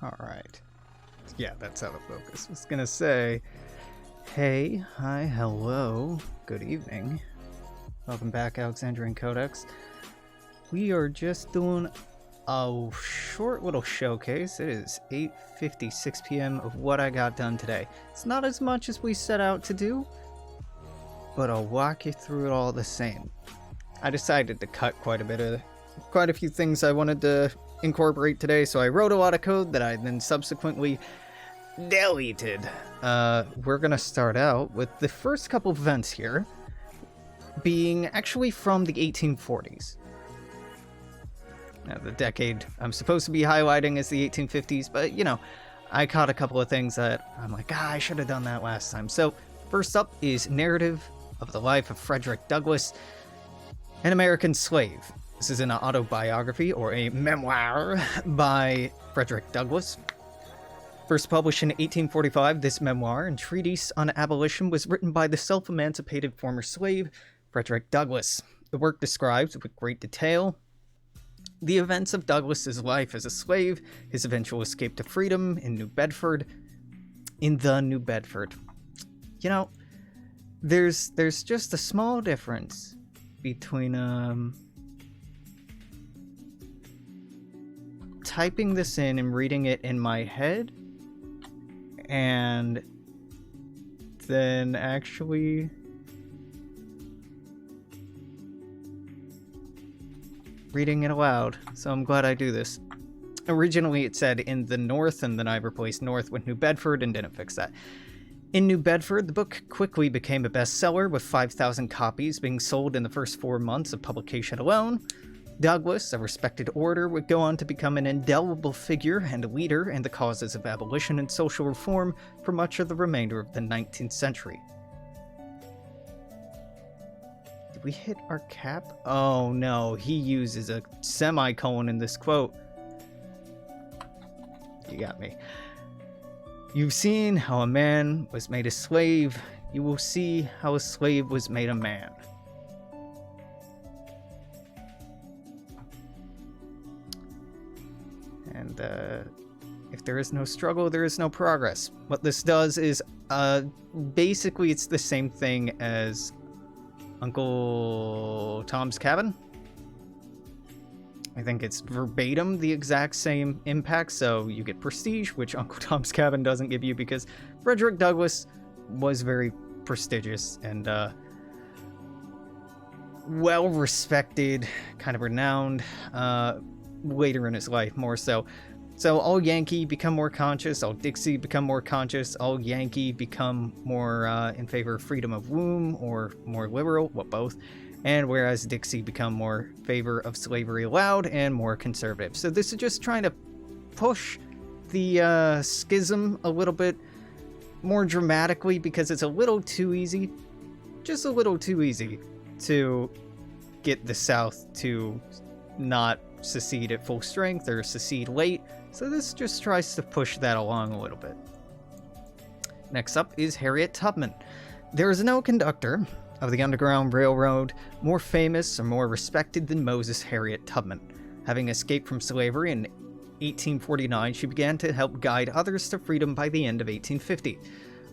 Alright. Yeah, that's out of focus. I was gonna say, hey, hi, hello, good evening. Welcome back, Alexandrian Codex. We are just doing a short little showcase. It is 8:56 p.m. of what I got done today. It's not as much as we set out to do, but I'll walk you through it all the same. I decided to cut quite a few things I wanted to incorporate today, so I wrote a lot of code that I then subsequently deleted. We're gonna start out with the first couple of events here being actually from the 1840s. Now, the decade I'm supposed to be highlighting is the 1850s, but you know, I caught a couple of things that I'm like, I should have done that last time. So first up is Narrative of the Life of Frederick Douglass, an American slave. This is an autobiography or a memoir by Frederick Douglass. First published in 1845, this memoir and treatise on abolition was written by the self-emancipated former slave, Frederick Douglass. The work describes, with great detail, the events of Douglass's life as a slave, his eventual escape to freedom in the New Bedford. You know, there's just a small difference between typing this in and reading it in my head and then actually reading it aloud. So I'm glad I do this. Originally it said in the North, and then I replaced North with New Bedford and didn't fix that. In New Bedford, the book quickly became a bestseller, with 5,000 copies being sold in the first 4 months of publication alone. Douglass, a respected orator, would go on to become an indelible figure and a leader in the causes of abolition and social reform for much of the remainder of the 19th century. Did we hit our cap? Oh no, he uses a semicolon in this quote. You got me. You've seen how a man was made a slave. You will see how a slave was made a man. And if there is no struggle, there is no progress. What this does is, basically it's the same thing as Uncle Tom's Cabin. I think it's verbatim the exact same impact, so you get prestige, which Uncle Tom's Cabin doesn't give you, because Frederick Douglass was very prestigious and well-respected, kind of renowned, later in his life, more so. So all Yankee become more conscious, all Dixie become more conscious, all Yankee become more in favor of freedom of womb, or more liberal, well, both. And whereas Dixie become more favor of slavery allowed and more conservative. So this is just trying to push the schism a little bit more dramatically, because it's a little too easy, just a little too easy, to get the South to not secede at full strength or secede late. So this just tries to push that along a little bit. Next up is Harriet Tubman. There is no conductor of the Underground Railroad more famous or more respected than Moses Harriet Tubman. Having escaped from slavery in 1849, she began to help guide others to freedom by the end of 1850.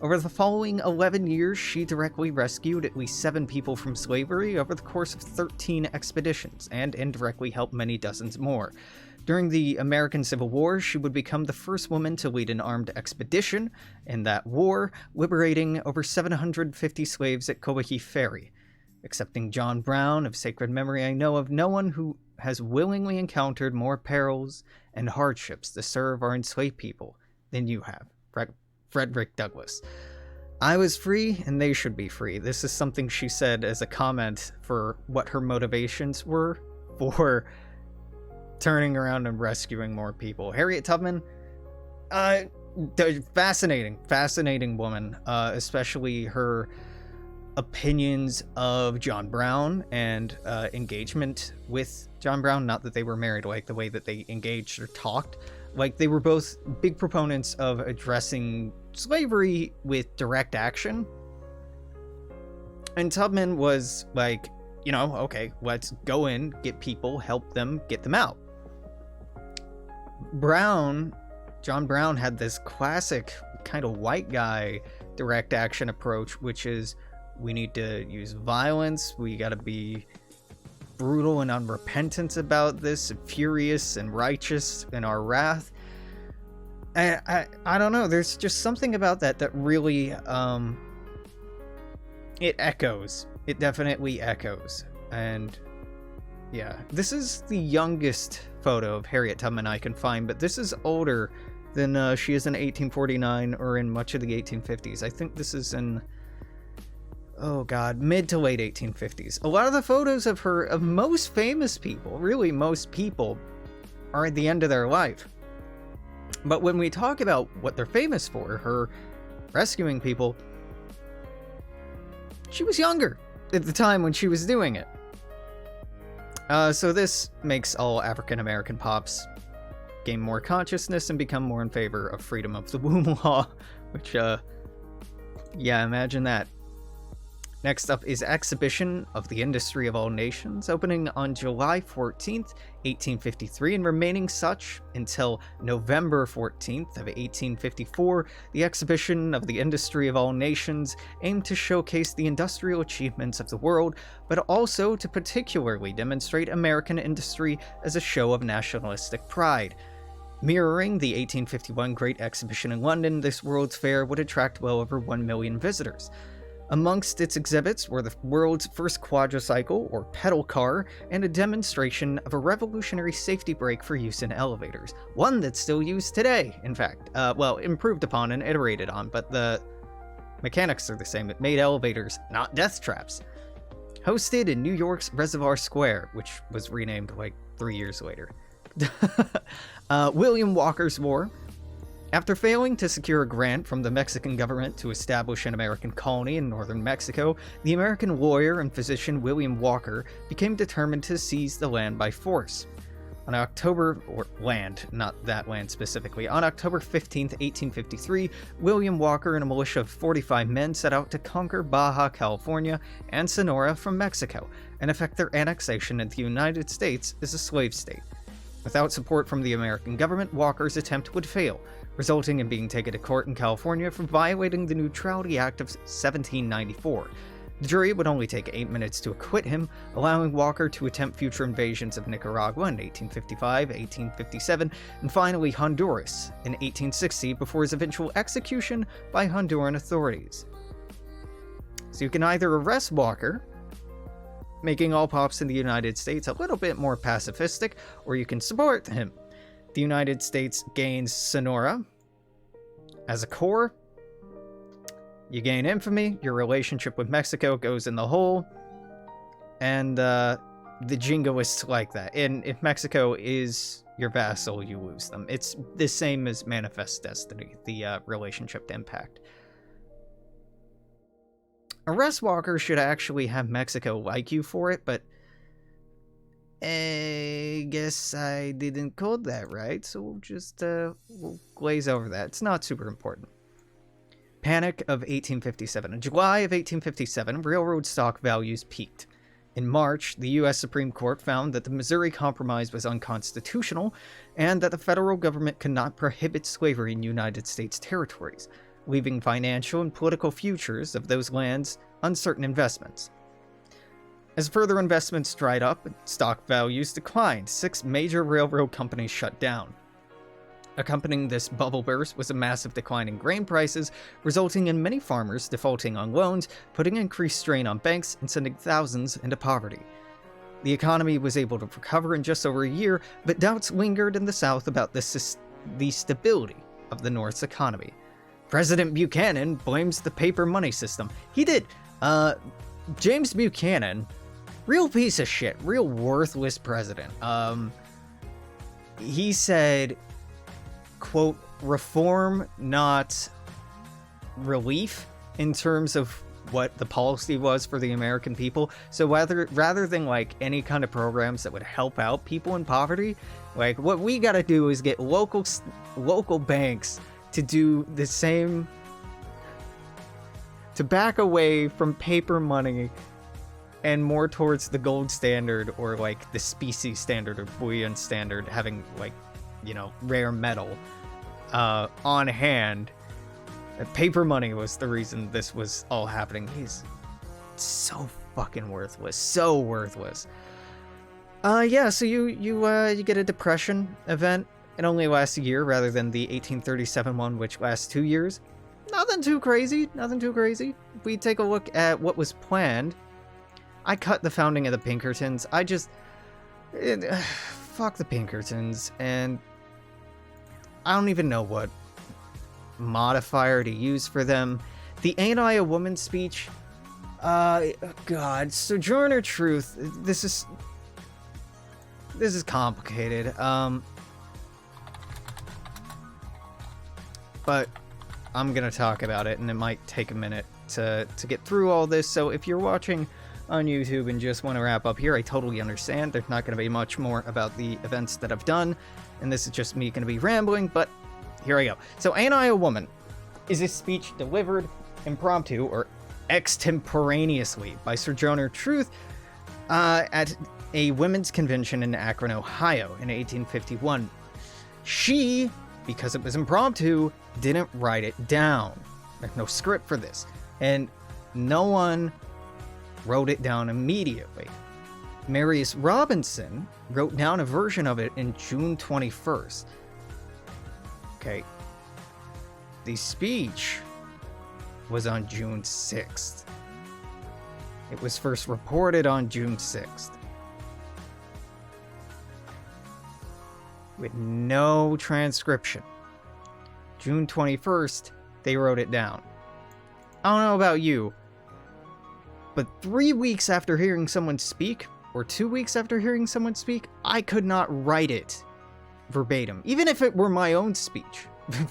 Over the following 11 years, she directly rescued at least 7 people from slavery over the course of 13 expeditions, and indirectly helped many dozens more. During the American Civil War, she would become the first woman to lead an armed expedition in that war, liberating over 750 slaves at Cowahive Ferry. Excepting John Brown of sacred memory, I know of no one who has willingly encountered more perils and hardships to serve our enslaved people than you have, Frederick Douglass. I was free, and they should be free. This is something she said as a comment for what her motivations were for turning around and rescuing more people. Harriet Tubman, fascinating woman, especially her opinions of John Brown and engagement with John Brown. Not that they were married, like the way that they engaged or talked. Like, they were both big proponents of addressing slavery with direct action. And Tubman was like, you know, okay, let's go in, get people, help them, get them out. Brown John Brown had this classic kind of white guy direct action approach, which is we need to use violence, we gotta be brutal and unrepentant about this, and furious and righteous in our wrath. I don't know, there's just something about that really, it echoes. It definitely echoes. And yeah, this is the youngest photo of Harriet Tubman I can find, but this is older than she is in 1849 or in much of the 1850s. I think this is in, oh god, mid to late 1850s. A lot of the photos of her, of most famous people, really most people, are at the end of their life. But when we talk about what they're famous for, her rescuing people, she was younger at the time when she was doing it. So this makes all African American pops gain more consciousness and become more in favor of freedom of the womb law, which, yeah, imagine that. Next up is Exhibition of the Industry of All Nations, opening on July 14th, 1853, and remaining such until November 14th of 1854. The Exhibition of the Industry of All Nations aimed to showcase the industrial achievements of the world, but also to particularly demonstrate American industry as a show of nationalistic pride. Mirroring the 1851 Great Exhibition in London, this World's Fair would attract well over 1 million visitors. Amongst its exhibits were the world's first quadricycle, or pedal car, and a demonstration of a revolutionary safety brake for use in elevators. One that's still used today, in fact. Well, improved upon and iterated on, but the mechanics are the same. It made elevators, not death traps. Hosted in New York's Reservoir Square, which was renamed like 3 years later. William Walker's War. After failing to secure a grant from the Mexican government to establish an American colony in northern Mexico, the American lawyer and physician William Walker became determined to seize the land by force. On October 15th, 1853, William Walker and a militia of 45 men set out to conquer Baja California and Sonora from Mexico and effect their annexation into the United States as a slave state. Without support from the American government, Walker's attempt would fail, resulting in being taken to court in California for violating the Neutrality Act of 1794. The jury would only take 8 minutes to acquit him, allowing Walker to attempt future invasions of Nicaragua in 1855, 1857, and finally Honduras in 1860 before his eventual execution by Honduran authorities. So you can either arrest Walker, making all pops in the United States a little bit more pacifistic, or you can support him. The United States gains Sonora as a core. You gain infamy, your relationship with Mexico goes in the hole, and the jingoists like that. And if Mexico is your vassal, you lose them. It's the same as Manifest Destiny, the relationship impact. Arrest Walker should actually have Mexico like you for it, but I guess I didn't code that right, so we'll just we'll glaze over that. It's not super important. Panic of 1857. In July of 1857, railroad stock values peaked. In March, the U.S. Supreme Court found that the Missouri Compromise was unconstitutional and that the federal government could not prohibit slavery in United States territories, leaving financial and political futures of those lands uncertain investments. As further investments dried up, stock values declined. 6 major railroad companies shut down. Accompanying this bubble burst was a massive decline in grain prices, resulting in many farmers defaulting on loans, putting increased strain on banks and sending thousands into poverty. The economy was able to recover in just over a year, but doubts lingered in the South about the stability of the North's economy. President Buchanan blames the paper money system. He did. James Buchanan, real piece of shit, real worthless president. He said, quote, reform, not relief, in terms of what the policy was for the American people. So rather than like any kind of programs that would help out people in poverty, like what we got to do is get local banks to do the same, to back away from paper money and more towards the gold standard, or like the specie standard or bullion standard, having like, you know, rare metal. on hand. Paper money was the reason this was all happening. He's so fucking worthless. So worthless. Yeah, so you get a depression event. It only lasts a year rather than the 1837 one, which lasts 2 years. Nothing too crazy. Nothing too crazy. If we take a look at what was planned, I cut the founding of the Pinkertons. Fuck the Pinkertons, and I don't even know what modifier to use for them. The Ain't I a Woman speech, God, Sojourner Truth, this is complicated, but I'm gonna talk about it, and it might take a minute to get through all this, so if you're watching on YouTube and just want to wrap up here, I totally understand. There's not going to be much more about the events that I've done, and this is just me going to be rambling, but here I go. So, Ain't I a Woman is a speech delivered impromptu or extemporaneously by Sojourner Truth at a women's convention in Akron, Ohio in 1851. She, because it was impromptu, didn't write it down. There's no script for this, and no one wrote it down immediately. Marius Robinson wrote down a version of it in June 21st. Okay. The speech was on June 6th. It was first reported on June 6th. With no transcription. June 21st, they wrote it down. I don't know about you, but 3 weeks after hearing someone speak, or 2 weeks after hearing someone speak, I could not write it verbatim, even if it were my own speech.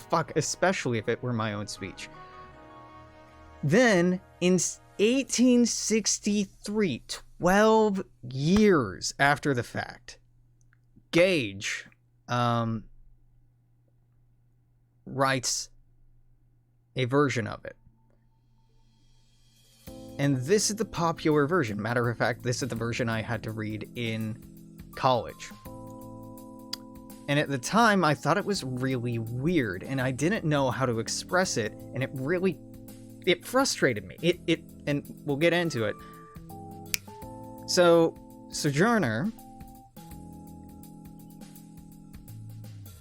Fuck, especially if it were my own speech. Then, in 1863, 12 years after the fact, Gage writes a version of it. And this is the popular version. Matter of fact, this is the version I had to read in college. And at the time, I thought it was really weird, and I didn't know how to express it, and it frustrated me. And we'll get into it. So, Sojourner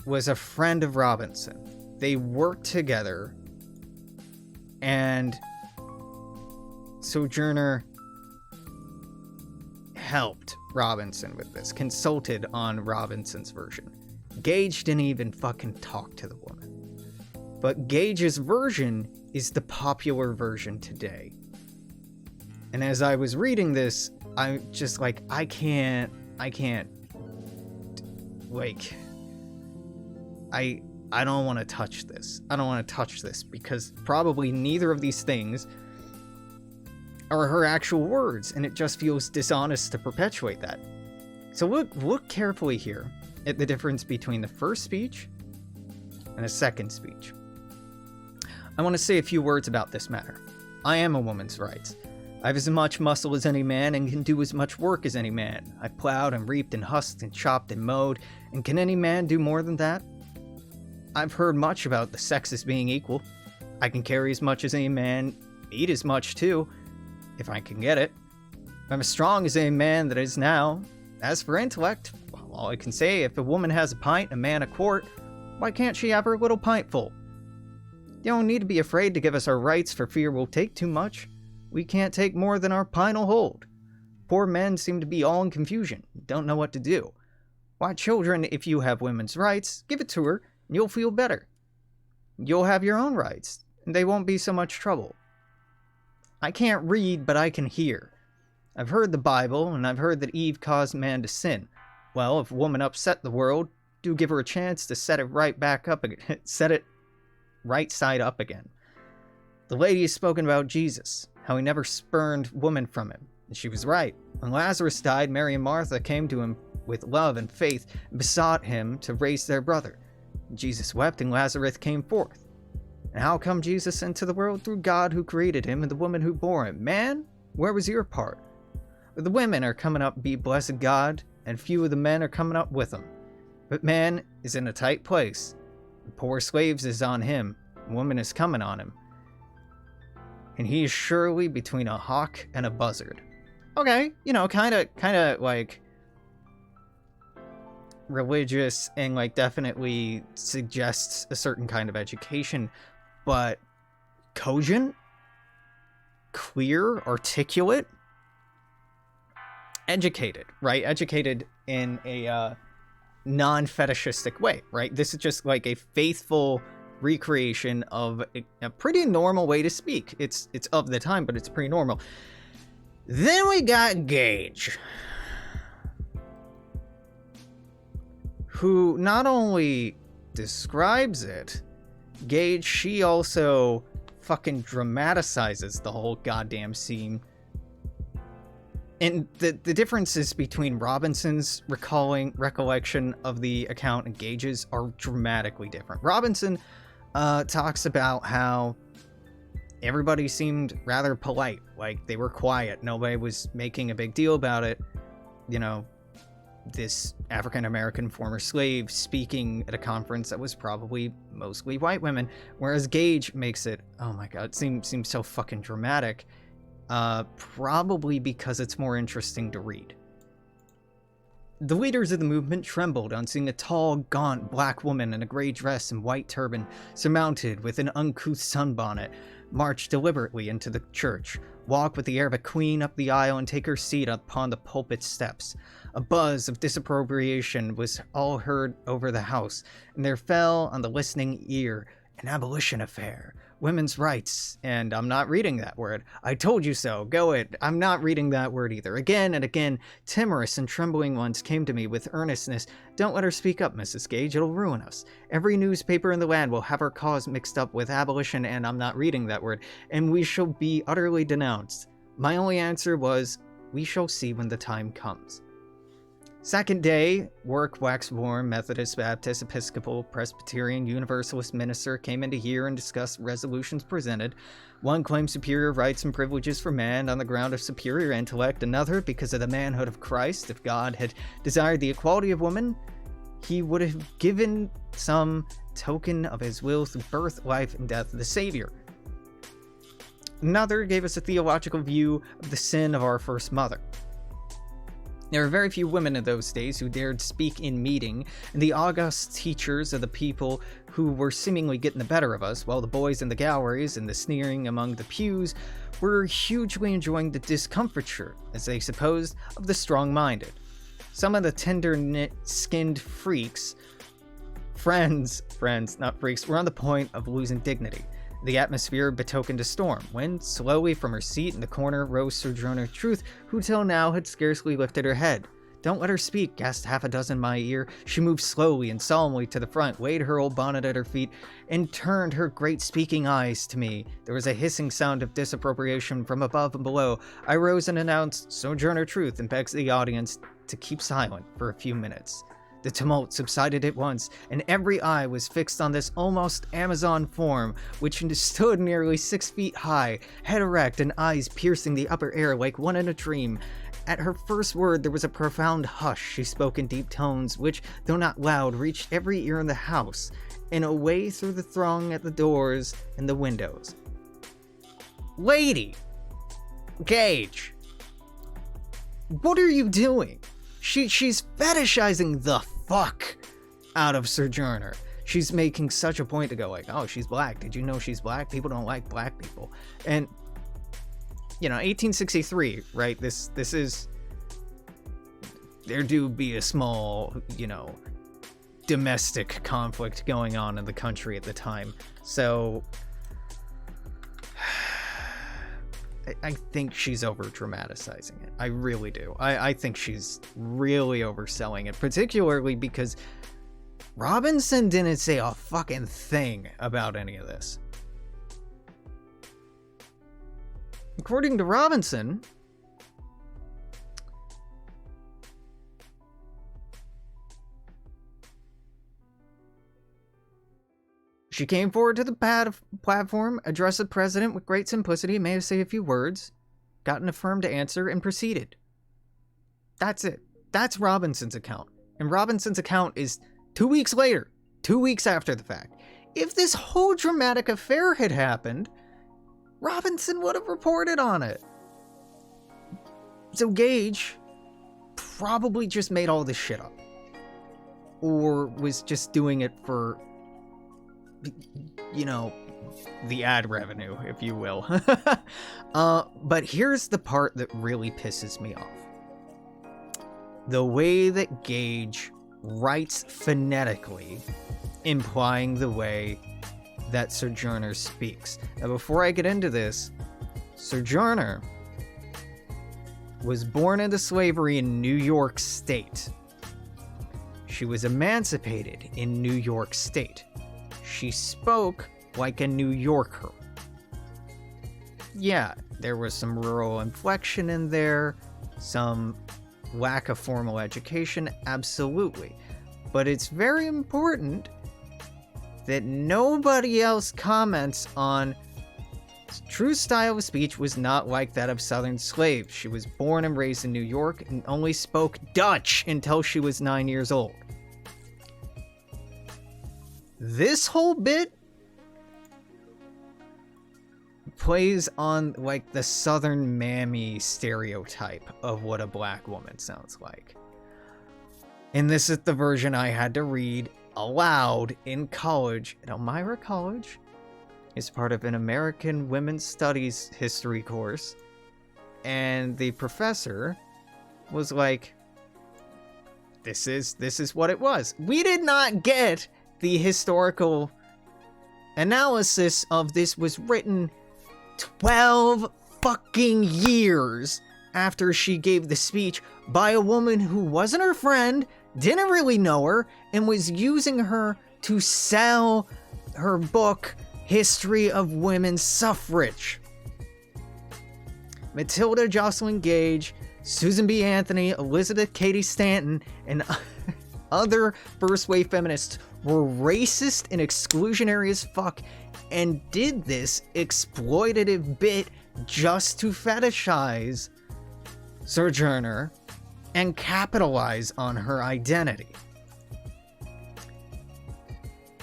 was a friend of Robinson. They worked together, and Sojourner helped Robinson with this, consulted on Robinson's version. Gage didn't even fucking talk to the woman. But Gage's version is the popular version today. And as I was reading this, I'm just like, I can't, like, I don't want to touch this. I don't want to touch this because probably neither of these things are her actual words, and it just feels dishonest to perpetuate that. So look carefully here at the difference between the first speech and the second speech. I want to say a few words about this matter. I am a woman's rights. I have as much muscle as any man and can do as much work as any man. I plowed and reaped and husked and chopped and mowed, and can any man do more than that? I've heard much about the sexes being equal. I can carry as much as any man, eat as much too, if I can get it. I'm as strong as any man that is now. As for intellect, well, all I can say, if a woman has a pint, a man a quart, why can't she have her little pintful? You don't need to be afraid to give us our rights for fear we'll take too much. We can't take more than our pine'll hold. Poor men seem to be all in confusion, don't know what to do. Why, children, if you have women's rights, give it to her, and you'll feel better. You'll have your own rights, and they won't be so much trouble. I can't read, but I can hear. I've heard the Bible, and I've heard that Eve caused man to sin. Well, if a woman upset the world, do give her a chance to set it right back up again. Set it right side up again. The lady has spoken about Jesus, how he never spurned woman from him, and she was right. When Lazarus died, Mary and Martha came to him with love and faith and besought him to raise their brother. Jesus wept, and Lazarus came forth. And how come Jesus into the world? Through God who created him and the woman who bore him. Man, where was your part? The women are coming up, be blessed God, and few of the men are coming up with them. But man is in a tight place. Poor slaves is on him. Woman is coming on him. And he is surely between a hawk and a buzzard. Okay, kind of like religious and like definitely suggests a certain kind of education, but cogent, clear, articulate, educated, right? Educated in a non-fetishistic way, right? This is just like a faithful recreation of a pretty normal way to speak. It's of the time, but it's pretty normal. Then we got Gage, who not only describes it, Gage, she also fucking dramatizes the whole goddamn scene. And the differences between Robinson's recollection of the account and Gage's are dramatically different. Robinson talks about how everybody seemed rather polite, like they were quiet, nobody was making a big deal about it. This African-American former slave speaking at a conference that was probably mostly white women, whereas Gage makes it, oh my god, seems so fucking dramatic, probably because it's more interesting to read. The leaders of the movement trembled on seeing a tall, gaunt black woman in a gray dress and white turban, surmounted with an uncouth sunbonnet, march deliberately into the church, walk with the air of a queen up the aisle, and take her seat upon the pulpit steps. A buzz of disapprobation was all heard over the house, and there fell on the listening ear an abolition affair, women's rights, and I'm not reading that word. I told you so. Go it. I'm not reading that word either. Again and again, timorous and trembling ones came to me with earnestness. Don't let her speak up, Mrs. Gage. It'll ruin us. Every newspaper in the land will have our cause mixed up with abolition, and I'm not reading that word, and we shall be utterly denounced. My only answer was, we shall see when the time comes. Second day, work waxed warm. Methodist, Baptist, Episcopal, Presbyterian, Universalist minister came in to hear and discuss resolutions presented. One claimed superior rights and privileges for man on the ground of superior intellect. Another, because of the manhood of Christ. If God had desired the equality of woman, he would have given some token of his will through birth, life, and death of the Savior. Another gave us a theological view of the sin of our first mother. There were very few women in those days who dared speak in meeting, and the august teachers of the people who were seemingly getting the better of us, while the boys in the galleries and the sneering among the pews were hugely enjoying the discomfiture, as they supposed, of the strong-minded. Some of the tender-skinned friends, not freaks, were on the point of losing dignity. The atmosphere betokened a storm, when, slowly from her seat in the corner, rose Sojourner Truth, who till now had scarcely lifted her head. Don't let her speak, gasped half a dozen in my ear. She moved slowly and solemnly to the front, laid her old bonnet at her feet, and turned her great speaking eyes to me. There was a hissing sound of disapprobation from above and below. I rose and announced Sojourner Truth, and begged the audience to keep silent for a few minutes. The tumult subsided at once, and every eye was fixed on this almost Amazon form, which stood nearly 6 feet high, head erect and eyes piercing the upper air like one in a dream. At her first word there was a profound hush. She spoke in deep tones, which, though not loud, reached every ear in the house, and away through the throng at the doors and the windows. Lady! Gage! What are you doing? She's fetishizing the fuck out of Sojourner. She's making such a point to go like, oh, she's black. Did you know she's black? People don't like black people. And, 1863, right? This is... There do be a small, domestic conflict going on in the country at the time. So... I think she's over-dramatizing it. I really do. I think she's really overselling it, particularly because Robinson didn't say a fucking thing about any of this. According to Robinson, she came forward to the platform, addressed the president with great simplicity, may have said a few words, got an affirmed answer, and proceeded. That's it. That's Robinson's account. And Robinson's account is 2 weeks later. 2 weeks after the fact. If this whole dramatic affair had happened, Robinson would have reported on it. So Gage probably just made all this shit up. Or was just doing it for, you know, the ad revenue, if you will. But here's the part that really pisses me off. The way that Gage writes phonetically, implying the way that Sojourner speaks. Now, before I get into this, Sojourner was born into slavery in New York State. She was emancipated in New York State. She spoke like a New Yorker. Yeah, there was some rural inflection in there, some lack of formal education, absolutely. But it's very important that nobody else comments on true style of speech was not like that of Southern slaves. She was born and raised in New York and only spoke Dutch until she was 9 years old. This whole bit plays on like the Southern mammy stereotype of what a black woman sounds like. And this is the version I had to read aloud in college at Elmira College. It's part of an American Women's Studies history course. And the professor was like, this is what it was. We did not get the historical analysis of this was written 12 fucking years after she gave the speech by a woman who wasn't her friend, didn't really know her, and was using her to sell her book, History of Women's Suffrage. Matilda Jocelyn Gage, Susan B. Anthony, Elizabeth Cady Stanton, and other first wave feminists were racist and exclusionary as fuck and did this exploitative bit just to fetishize Sojourner and capitalize on her identity.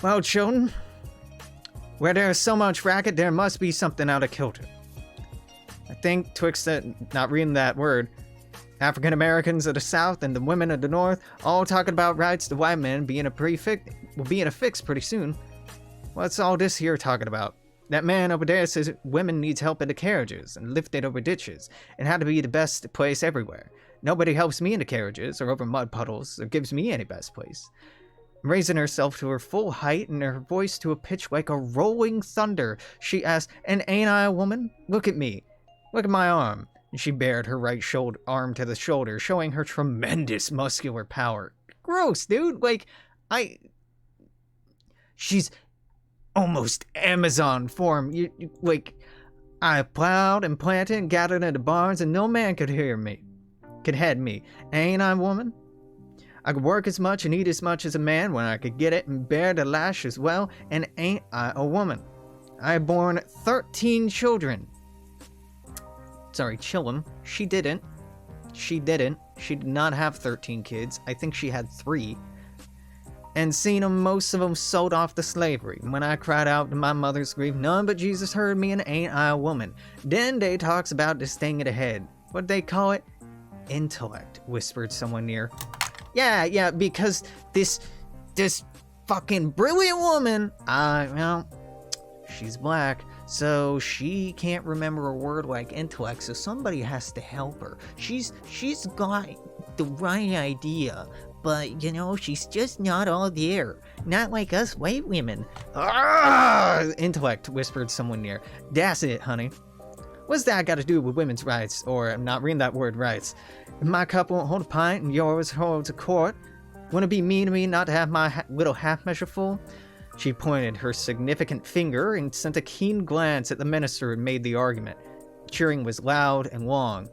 Well, children, where there is so much racket, there must be something out of kilter. I think twixt that, not reading that word, African Americans of the South and the women of the North all talking about rights to white men being will be in a fix pretty soon. What's all this here talking about? That man over there says women needs help in the carriages and lifted over ditches and how to be the best place everywhere. Nobody helps me in the carriages or over mud puddles or gives me any best place. Raising herself to her full height and her voice to a pitch like a rolling thunder, she asked, "And ain't I a woman? Look at me. Look at my arm." And she bared her right arm to the shoulder, showing her tremendous muscular power. Gross, dude. She's almost Amazon form. I plowed and planted and gathered in the barns, and no man could head me. Ain't I a woman? I could work as much and eat as much as a man when I could get it, and bear the lash as well, and ain't I a woman? I born 13 children. Sorry, chillum. She didn't. She did not have 13 kids. I think she had 3. And seen them, most of them sold off to slavery. When I cried out to my mother's grief, none but Jesus heard me, and ain't I a woman? Then they talks about this thing in the head. What'd they call it? Intellect, whispered someone near. Yeah, because this fucking brilliant woman, she's black, so she can't remember a word like intellect, so somebody has to help her. She's got the right idea, but, she's just not all there. Not like us white women. Intellect, whispered someone near. That's it, honey. What's that got to do with women's rights? Or, I'm not reading that word, rights. If my cup won't hold a pint and yours holds a quart, wouldn't it be mean to me not to have my little half measure full? She pointed her significant finger and sent a keen glance at the minister and made the argument. Cheering was loud and long.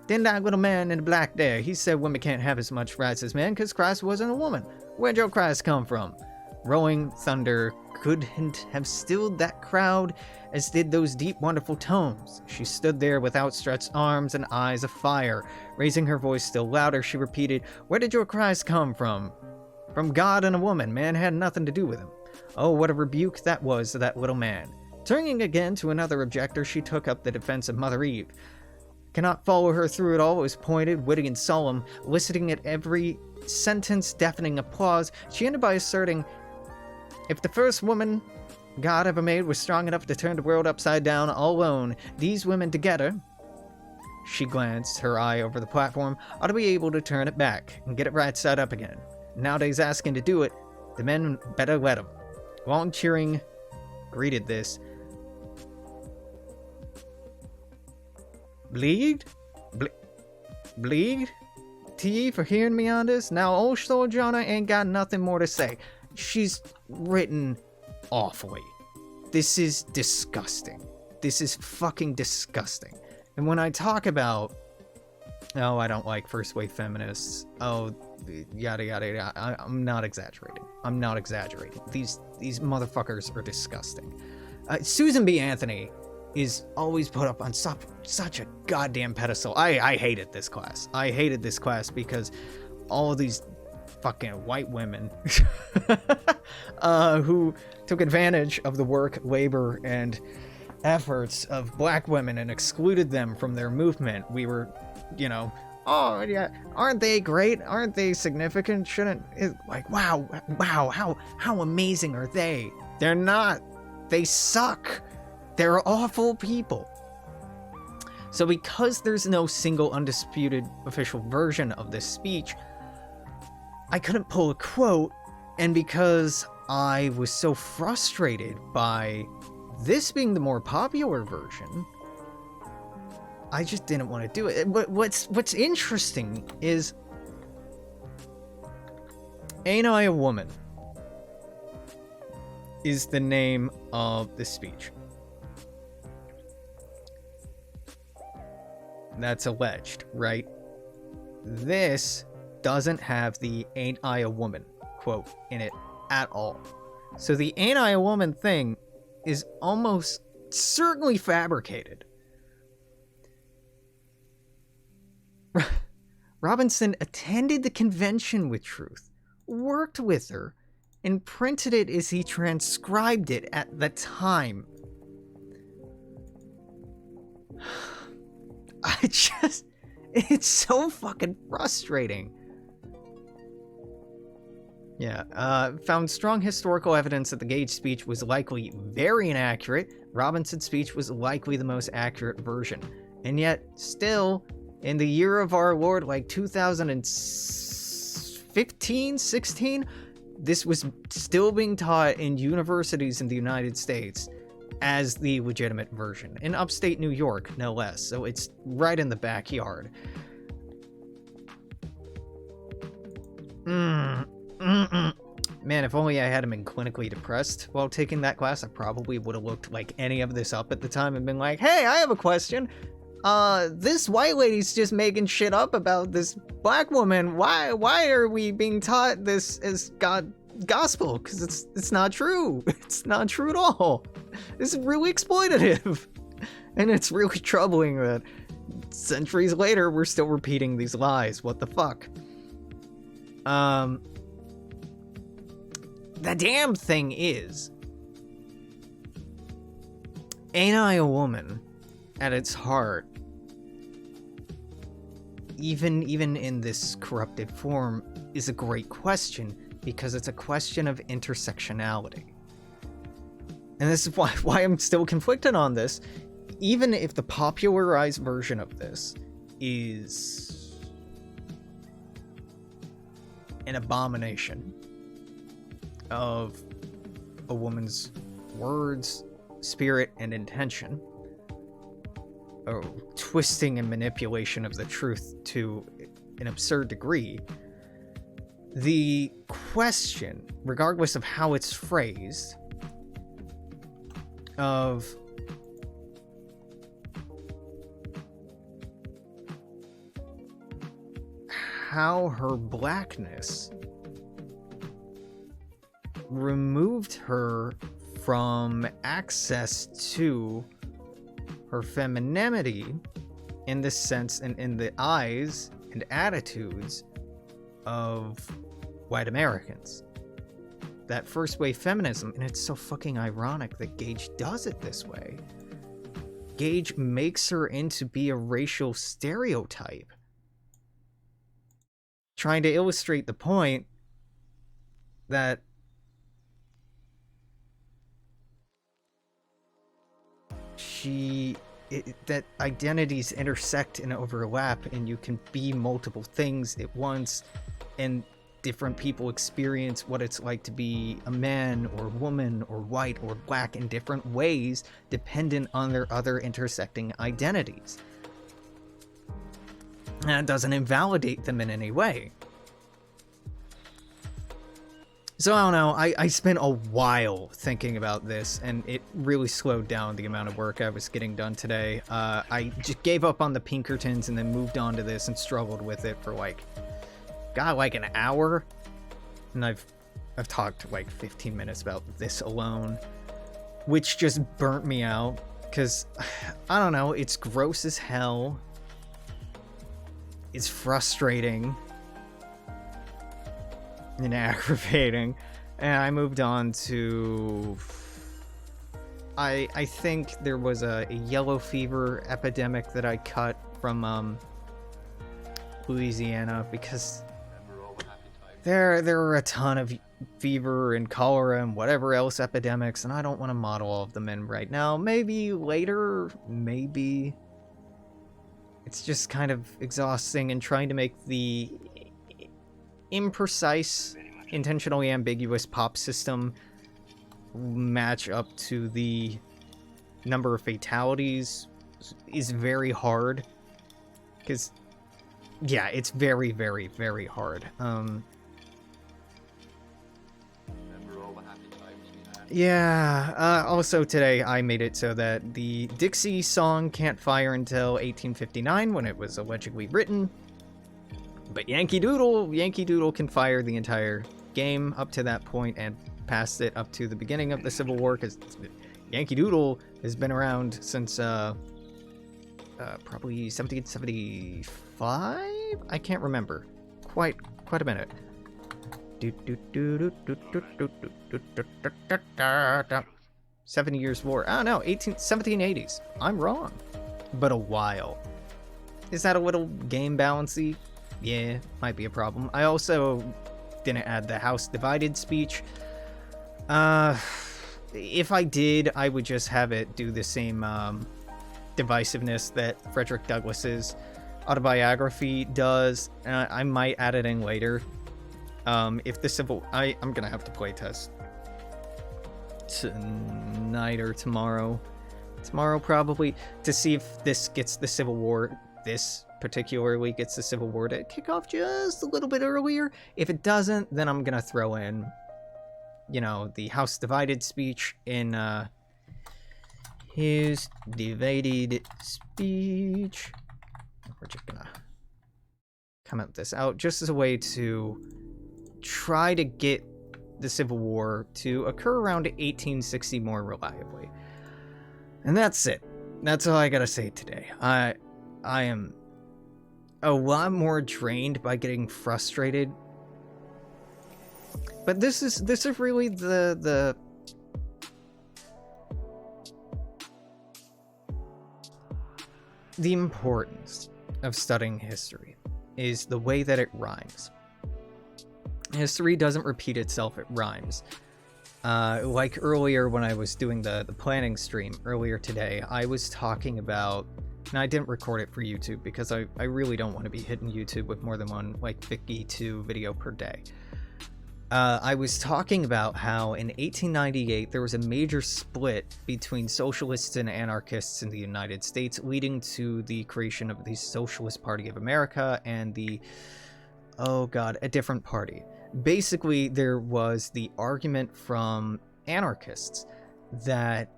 Then that little man in the black there, he said women can't have as much rights as men because Christ wasn't a woman. Where'd your Christ come from? Rolling thunder couldn't have stilled that crowd as did those deep, wonderful tones. She stood there with outstretched arms and eyes of fire. Raising her voice still louder, she repeated, "Where did your Christ come from?" From God and a woman. Man had nothing to do with him. Oh, what a rebuke that was to that little man. Turning again to another objector, she took up the defense of Mother Eve. Cannot follow her through it all. It was pointed, witty, and solemn, eliciting at every sentence deafening applause. She ended by asserting, if the first woman God ever made was strong enough to turn the world upside down all alone, these women together, she glanced her eye over the platform, ought to be able to turn it back and get it right side up again. Nowadays asking to do it, the men better let them. Long cheering greeted this. Bleed? Bleed? To ye for hearing me on this? Now, old Sojourner ain't got nothing more to say. She's written awfully. This is disgusting. This is fucking disgusting. And when I talk about, oh, I don't like first-wave feminists, oh, yada, yada, yada, I'm not exaggerating. I'm not exaggerating. These motherfuckers are disgusting. Susan B. Anthony is always put up on such a goddamn pedestal. I hated this class. I hated this class because all of these fucking white women who took advantage of the work, labor, and efforts of black women and excluded them from their movement. We were, you know, oh yeah, aren't they great? Aren't they significant? Shouldn't it, like, wow, how amazing are they? They're not. They suck. They're awful people. So because there's no single undisputed official version of this speech, I couldn't pull a quote, and because I was so frustrated by this being the more popular version, I just didn't want to do it. But what's interesting is, Ain't I a Woman is the name of the speech. That's alleged, right? This doesn't have the Ain't I a Woman quote in it at all. So the Ain't I a Woman thing is almost certainly fabricated. Robinson attended the convention with Truth, worked with her, and printed it as he transcribed it at the time. It's so fucking frustrating. Yeah, found strong historical evidence that the Gage speech was likely very inaccurate. Robinson's speech was likely the most accurate version. And yet, still, in the year of our Lord, like 2015, 16, this was still being taught in universities in the United States as the legitimate version. In upstate New York, no less. So it's right in the backyard. Man, if only I hadn't been clinically depressed while taking that class, I probably would have looked like any of this up at the time and been like, hey, I have a question. This white lady's just making shit up about this black woman. Why are we being taught this as gospel? Because it's not true. It's not true at all. This is really exploitative. And it's really troubling that centuries later, we're still repeating these lies. What the fuck? The damn thing is, Ain't I a Woman, at its heart, even in this corrupted form, is a great question, because it's a question of intersectionality. And this is why I'm still conflicted on this. Even if the popularized version of this is an abomination of a woman's words, spirit, and intention, or twisting and manipulation of the truth to an absurd degree, the question, regardless of how it's phrased, of how her blackness removed her from access to her femininity in the sense and in the eyes and attitudes of white Americans. That first wave feminism, and it's so fucking ironic that Gage does it this way. Gage makes her into be a racial stereotype, trying to illustrate the point that that identities intersect and overlap, and you can be multiple things at once, and different people experience what it's like to be a man or woman or white or black in different ways dependent on their other intersecting identities. And that doesn't invalidate them in any way. So I don't know, I spent a while thinking about this, and it really slowed down the amount of work I was getting done today. I just gave up on the Pinkertons and then moved on to this and struggled with it for like an hour, and I've talked like 15 minutes about this alone, which just burnt me out, because I don't know, it's gross as hell, it's frustrating and aggravating, and I moved on to I think there was a yellow fever epidemic that I cut from Louisiana, because there were a ton of fever and cholera and whatever else epidemics, and I don't want to model all of them in right now. Maybe later, maybe. It's just kind of exhausting, and trying to make the imprecise, intentionally ambiguous pop system match up to the number of fatalities is very hard. Because, yeah, it's very, very, very hard. Yeah, also today I made it so that the Dixie song can't fire until 1859, when it was allegedly written. But Yankee Doodle can fire the entire game up to that point, and past it up to the beginning of the Civil War, because Yankee Doodle has been around since probably 1775? I can't remember. Quite a minute. 70 Years' War. Oh no, 1780s. I'm wrong. But a while. Is that a little game balancey? Yeah, might be a problem. I also didn't add the House Divided speech. If I did, I would just have it do the same divisiveness that Frederick Douglass's autobiography does. I might add it in later. If the civil... I'm gonna have to play test tonight or tomorrow. Tomorrow, probably, to see if this gets the Civil War... This particularly gets the Civil War to kick off just a little bit earlier. If it doesn't, then I'm gonna throw in, you know, the House Divided speech in, his divided speech. We're just gonna comment this out just as a way to try to get the Civil War to occur around 1860 more reliably. And that's it. That's all I gotta say today. I am a lot more drained by getting frustrated. But this is really the importance of studying history, is the way that it rhymes. History doesn't repeat itself, it rhymes. Like earlier when I was doing the planning stream earlier today, I was talking about, and I didn't record it for YouTube because I really don't want to be hitting YouTube with more than one, like 52 video per day. I was talking about how in 1898 there was a major split between socialists and anarchists in the United States, leading to the creation of the Socialist Party of America and the, oh god, a different party. Basically, there was the argument from anarchists that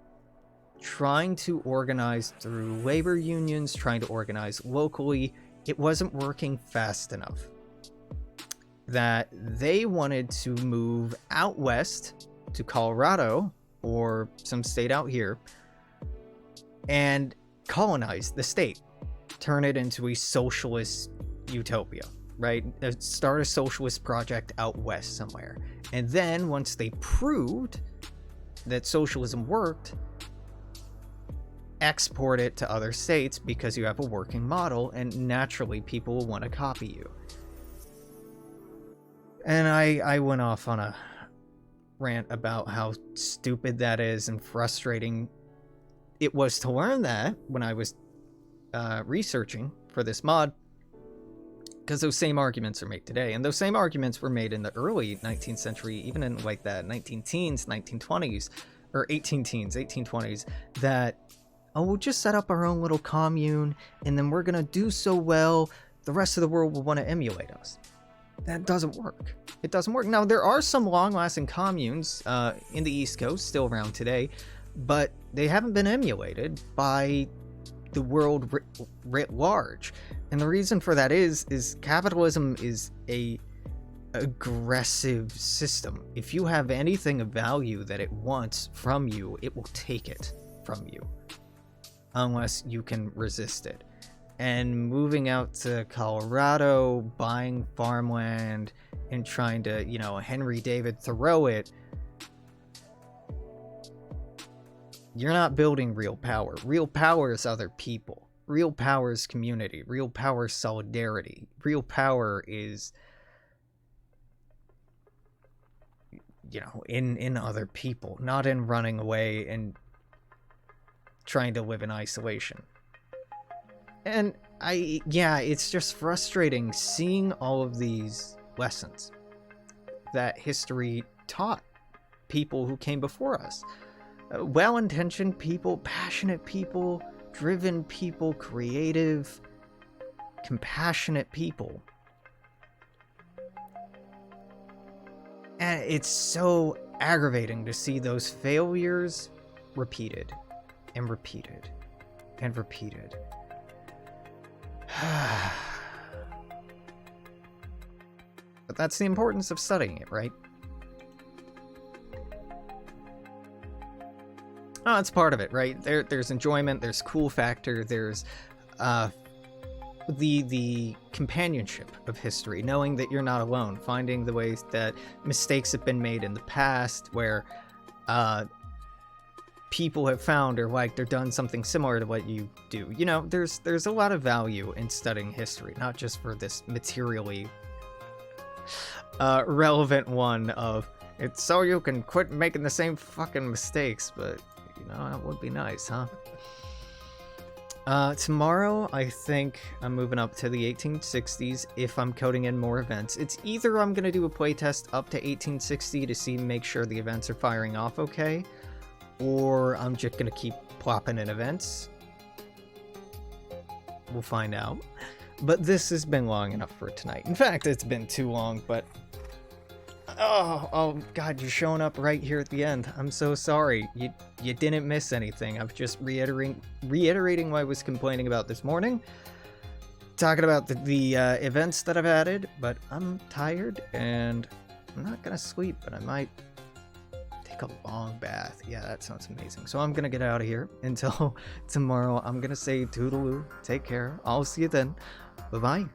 trying to organize through labor unions, trying to organize locally, it wasn't working fast enough. That they wanted to move out west to Colorado or some state out here and colonize the state, turn it into a socialist utopia. right? Start a socialist project out west somewhere. And then once they proved that socialism worked, export it to other states because you have a working model, and naturally people will want to copy you. And I went off on a rant about how stupid that is and frustrating it was to learn that when I was researching for this mod, because those same arguments are made today, and those same arguments were made in the early 19th century, even in like the 19-teens, 1920s, or 18-teens, 1820s, that, oh, we'll just set up our own little commune, and then we're gonna do so well, the rest of the world will want to emulate us. That doesn't work. It doesn't work. Now, there are some long-lasting communes in the East Coast still around today, but they haven't been emulated by the world writ large. And the reason for that is capitalism is a aggressive system. If you have anything of value that it wants from you, it will take it from you unless you can resist it. And moving out to Colorado, buying farmland and trying to, you know, Henry David Thoreau it, you're not building real power. Real power is other people. Real power is community. Real power is solidarity. Real power is, you know, in other people, not in running away and trying to live in isolation. And it's just frustrating seeing all of these lessons that history taught people who came before us. Well-intentioned people, passionate people, driven people, creative, compassionate people. And it's so aggravating to see those failures repeated and repeated and repeated. But that's the importance of studying it, right? Oh, it's part of it, right? There's enjoyment, there's cool factor, there's the companionship of history, knowing that you're not alone, finding the ways that mistakes have been made in the past where people have found or liked or done something similar to what you do. You know, there's a lot of value in studying history, not just for this materially relevant one of it's so you can quit making the same fucking mistakes, but you know, that would be nice, huh? Tomorrow, I think I'm moving up to the 1860s if I'm coding in more events. It's either I'm going to do a playtest up to 1860 to make sure the events are firing off okay, or I'm just going to keep plopping in events. We'll find out. But this has been long enough for tonight. In fact, it's been too long, but oh god, you're showing up right here at the end. I'm so sorry. You didn't miss anything. I'm just reiterating what I was complaining about this morning. Talking about the events that I've added, but I'm tired and I'm not gonna sleep, but I might take a long bath. Yeah, that sounds amazing. So I'm gonna get out of here until tomorrow. I'm gonna say toodaloo. Take care. I'll see you then. Bye-bye.